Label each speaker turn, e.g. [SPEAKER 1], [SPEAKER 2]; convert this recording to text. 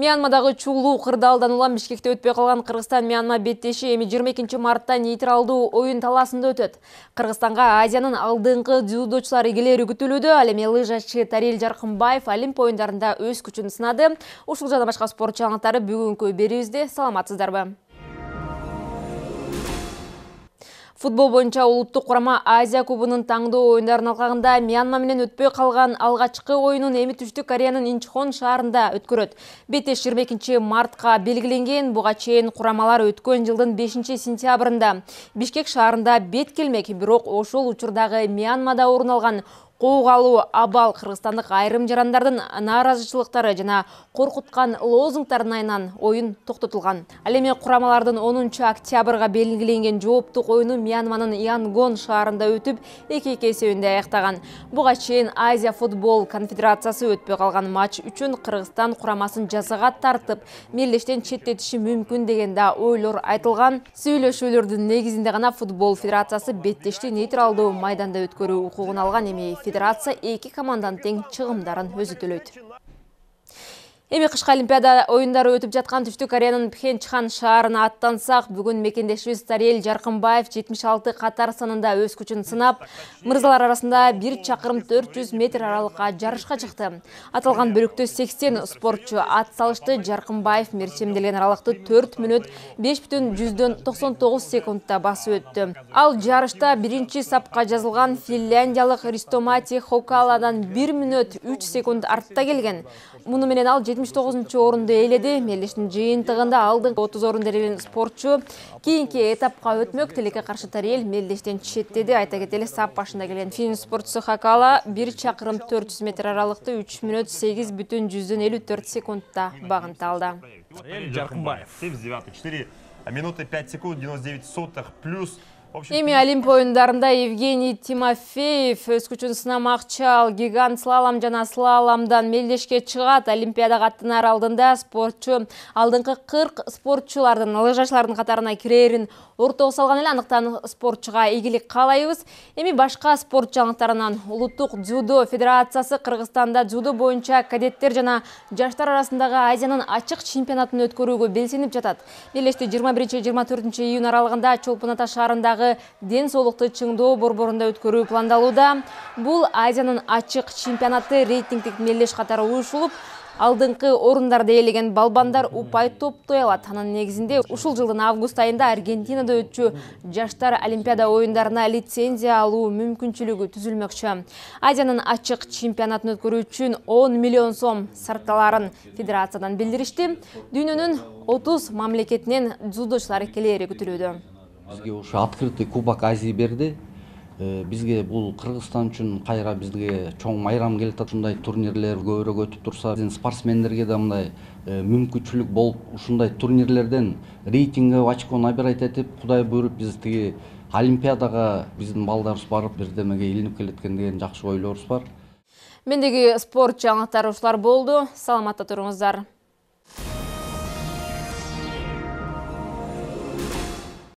[SPEAKER 1] Мьянмадагы чуулуу кырдаалдан улам Бишкекте өтпөй калган Кыргызстан-Мьянма беттеши эми 22-мартта нейтралдуу оюн талаасында өтөт. Кыргызстанга Азиянын алдыңкы дзюдочулары келери күтүлүүдө. Ал эми лыжачы Тарел Жаркынбаев Олимп оюндарында өз күчүн сынады. Ушул жана башка спорт жаңылыктары бүгүнкү берүүбүздө. Саламатсыздарбы? Футбол боюнча улуттук курама Азия кубунун таңдоо оюндарынын алкагында Мьянма менен өтпөй калган алгачкы оюнун эми Түштүк Кореянын Инчхон шаарында өткөрөт. Беттеш 22-мартка белгиленген. Буга чейин курамалар өткөн жылдын 5-сентябрында Бишкек шаарында бет келмек. Бирок ошол учурдагы Мьянмада орун алган куугалуу абал кыргызстандык айрым жарандардын нааразычылыктары жана коркуткан лозунгтарынан оюн токтотулган. Ал эми курамалардын 10-октябрга белгиленген жооптук оюну Мьянманын Янгон шаарында өтүп, 2-2 эсебинде аяктаган. Буга чейин Азия футбол конфедерациясы өтпөй калган матч үчүн Кыргызстан курамасын жазага тартып, мелдештен четтетиши мүмкүн деген да ойлор айтылган. Сүйлөшүүлөрдүн негизинде гана футбол федерациясы беттешти нейтралдуу майданда өткөрүү укугун алган. Эми федерация эки команданын тең чыгымдарын өзү төлөйт. Эми кышкы Олимпиада оюндары өтүп жаткан Түштүк Кореянын Пхенчхан шаарына аттансак, бүгүн мекендешибиз Тарел Жаркынбаев 76 катар санында өз күчүн сынап, мырзалар арасында 1 чакырым 400 метр аралыкка жарышка чыкты. Аталган бөлүктө 80 спортчу ат салышты. Жаркынбаев мерчемделген аралыкты 4 мүнөт 5,99 секундта басып өттү. Ал жарышта биринчи сапка жазылган финляндиялык Ристомати Хокаладан 1 мүнөт 3 секунд артта келген. Муну менен ал 79-орунду ээледи. Мелдештин жыйынтыгында алдыңкы 30 орунду ээлеген спортчу кийинки этапка өтмөк. Тилекке каршы Тарел мелдештен четтеди. Айта кетели, сап башында келген фин спортчусу Хакала 1 чакырым 400 метр аралыкты 3 мүнөт 8,54 секундта багынта алды.
[SPEAKER 2] Жаркынбаев. 4 минуты 5 секунд 99 сотых плюс.
[SPEAKER 1] Эми Олимп оюндарында Евгений Тимофеев өз күчүн сынамакчы. Ал гигант слалом жана слаломдон мелдешке чыгат. Олимпиадага аттанар алдында спортчу алдыңкы 40 спортчулардын, лыжачылардын катарына кирерин ортого салган эле. Андыктан спортчуга ийгилик каалайбыз. Эми башка спорт жаңылыктарынан улуттук дзюдо федерациясы Кыргызстанда дзюдо боюнча кадеттер жана жаштар арасындагы Азиянын ачык чемпионатын өткөрүүгө белсенип жатат. Мелдеште 21-24 июнь аралыгында Чолпон Ата шаарындагы ден соолукту чыңдоо борборунда өткөрүү пландалууда. Бул Азиянын ачык чемпионаты рейтингдик мелдеш катары уюшулуп, алдыңкы орундарда ээлеген балбандар упай топтой алат. Анын негизинде ушул жылдын август айында Аргентинада өтчү жаштар Олимпиада оюндарына лицензия алуу мүмкүнчүлүгү түзүлмөкчү. Азиянын ачык чемпионатын өткөрүү үчүн 10 миллион сом сарпталарын федерациядан билдиришти. Дүйнөнүн 30 мамлекетинен дзюдочулар келери күтүлүүдө.
[SPEAKER 3] Бизге ушу открытый Кубок Азии берди. Бизге бул Кыргызстан үчүн кайра бизге чоң майрам келет. Ушундай турнирлер көбүрөөк өтүп турса, биздин спортсмендерге да мындай мүмкүнчүлүк болуп, ушундай турнирлерден рейтингге очко набирать этип, Кудай буйруп биз тиги Олимпиадага биздин балдарыбыз барып бирдемеге илинип келеткен деген жакшы ойлорубуз бар.
[SPEAKER 1] Мендеги спорт жаңылыктары ушулар болду. Саламатта туруңуздар.